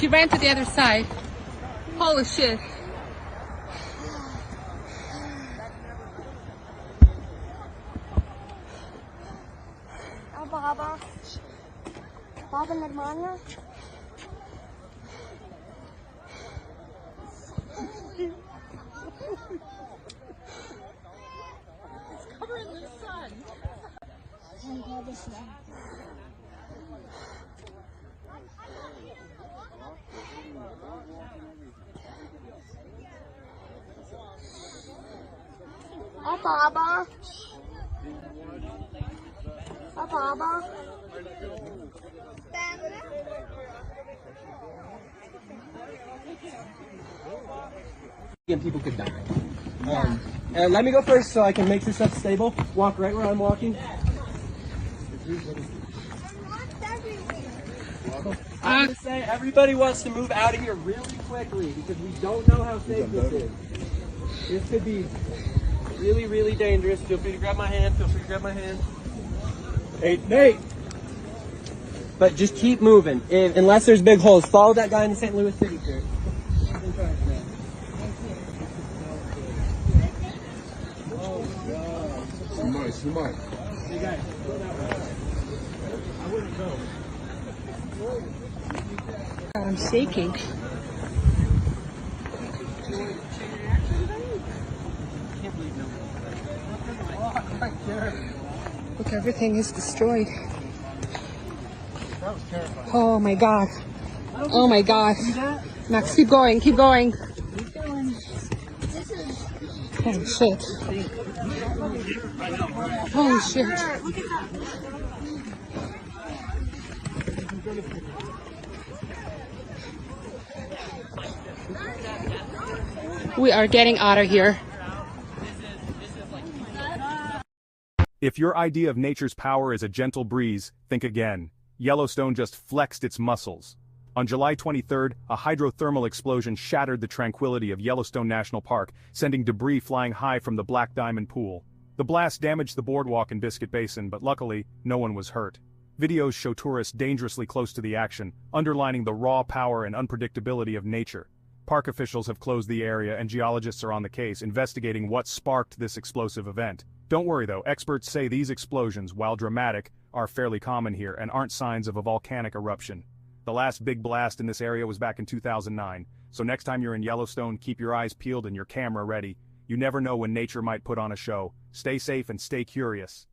She ran to the other side. Holy shit. Baba. Baba Nirmana. It's covered in the sun. Oh my God, this is... Baba. Baba. And people could die. And let me go first so I can make this stuff stable. Walk right where I'm walking. I'm gonna say everybody wants to move out of here really quickly because we don't know how safe this is. This could be really, really dangerous. Feel free to grab my hand. Feel free to grab my hand. Nate. But just keep moving. Unless there's big holes. Follow that guy in the St. Louis City shirt. Smart. Hey guys, go that way. I wouldn't go. I'm shaking. Look, everything is destroyed. That was terrifying. Oh my God. Oh my God. Max, keep going, keep going. Oh shit. Holy shit. We are getting out of here. If your idea of nature's power is a gentle breeze, think again. Yellowstone just flexed its muscles. On July 23rd, a hydrothermal explosion shattered the tranquility of Yellowstone National Park, sending debris flying high from the Black Diamond Pool. The blast damaged the boardwalk in Biscuit Basin, but luckily, no one was hurt. Videos show tourists dangerously close to the action, underlining the raw power and unpredictability of nature. Park officials have closed the area and geologists are on the case, investigating what sparked this explosive event. Don't worry though, experts say these explosions, while dramatic, are fairly common here and aren't signs of a volcanic eruption. The last big blast in this area was back in 2009, so next time you're in Yellowstone, keep your eyes peeled and your camera ready. You never know when nature might put on a show. Stay safe and stay curious.